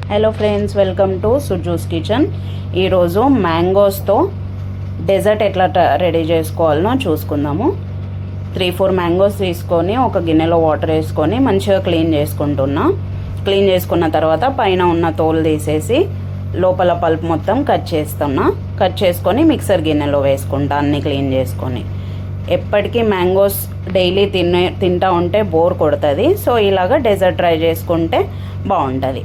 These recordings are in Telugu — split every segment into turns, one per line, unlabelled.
Hello friends, welcome to Suju's kitchen. ఈరోజు మ్యాంగోస్తో డెజర్ట్ ఎట్లా రెడీ చేసుకోవాలనో చూసుకుందాము. 3-4 మ్యాంగోస్ తీసుకొని ఒక గిన్నెలో వాటర్ వేసుకొని మంచిగా క్లీన్ చేసుకున్న తర్వాత పైన ఉన్న తోలు తీసేసి లోపల పల్ప్ మొత్తం కట్ చేసుకొని మిక్సర్ గిన్నెలో వేసుకుంటా అన్నీ క్లీన్ చేసుకొని. ఎప్పటికీ మ్యాంగోస్ డైలీ తింటా ఉంటే బోర్ కొడుతుంది. సో ఇలాగ డెజర్ట్ ట్రై చేసుకుంటే బాగుంటుంది.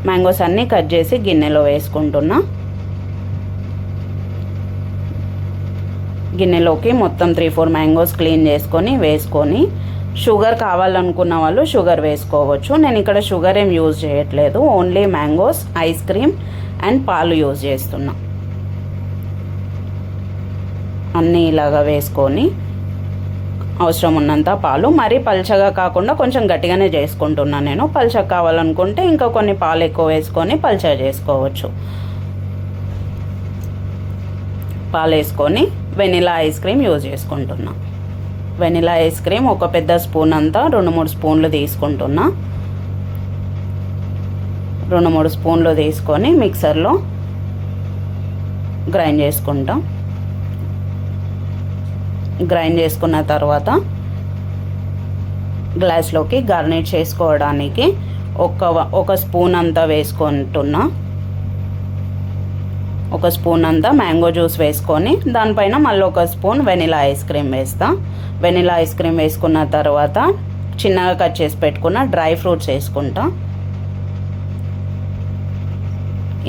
మ్యాంగోస్ అన్నీ కట్ చేసి గిన్నెలో వేసుకుంటున్నా. గిన్నెలోకి మొత్తం 3-4 మ్యాంగోస్ క్లీన్ వేసుకొని షుగర్ కావాలనుకున్న వాళ్ళు షుగర్ వేసుకోవచ్చు. నేను ఇక్కడ షుగర్ ఏం యూజ్ చేయట్లేదు, only mangoes, ice cream and పాలు యూజ్ చేస్తున్నా. అన్నీ ఇలాగా వేసుకొని అవసరం ఉన్నంత పాలు, మరీ పల్చగా కాకుండా కొంచెం గట్టిగానే చేసుకుంటున్నాను నేను. పల్చగా కావాలనుకుంటే ఇంకా కొన్ని పాలు ఎక్కువ వేసుకొని పల్చగా చేసుకోవచ్చు. పాలు వేసుకొని వెనిలా ఐస్ క్రీమ్ యూజ్ చేసుకుంటున్నా. వెనిలా ఐస్ క్రీమ్ ఒక పెద్ద స్పూన్ అంతా 2-3 స్పూన్లు తీసుకుంటున్నా. 2-3 స్పూన్లు తీసుకొని మిక్సర్లో గ్రైండ్ చేసుకున్న తర్వాత గ్లాస్లోకి గార్నిష్ చేసుకోవడానికి ఒక స్పూన్ అంతా వేసుకుంటున్నా. ఒక స్పూన్ అంతా మ్యాంగో జ్యూస్ వేసుకొని దానిపైన మళ్ళీ ఒక స్పూన్ వెనిలా ఐస్ క్రీమ్ వేస్తా. వెనిలా ఐస్ క్రీమ్ వేసుకున్న తర్వాత చిన్నగా కట్ చేసి పెట్టుకున్న డ్రై ఫ్రూట్స్ వేసుకుంటా.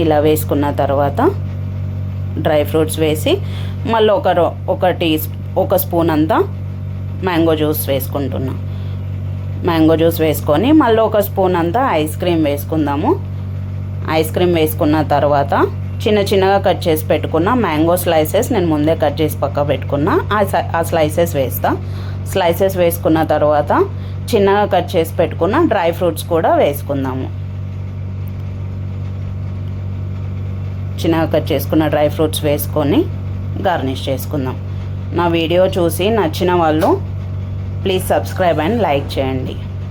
ఇలా వేసుకున్న తర్వాత డ్రై ఫ్రూట్స్ వేసి మళ్ళీ ఒక స్పూన్ అంతా మ్యాంగో జ్యూస్ వేసుకుంటున్నా. మ్యాంగో జ్యూస్ వేసుకొని మళ్ళీ ఒక స్పూన్ అంతా ఐస్ క్రీమ్ వేసుకుందాము. ఐస్ క్రీమ్ వేసుకున్న తర్వాత చిన్నగా కట్ చేసి పెట్టుకున్న మ్యాంగో స్లైసెస్ నేను ముందే కట్ చేసి పక్క పెట్టుకున్నా. ఆ స్లైసెస్ వేసుకున్న తర్వాత చిన్నగా కట్ చేసి పెట్టుకున్న డ్రై ఫ్రూట్స్ కూడా వేసుకుందాము. చిన్నగా కట్ చేసుకున్న డ్రై ఫ్రూట్స్ వేసుకొని గార్నిష్ చేసుకుందాం. నా వీడియో చూసి నచ్చిన వాళ్ళు ప్లీజ్ సబ్స్క్రైబ్ అండ్ లైక్ చేయండి.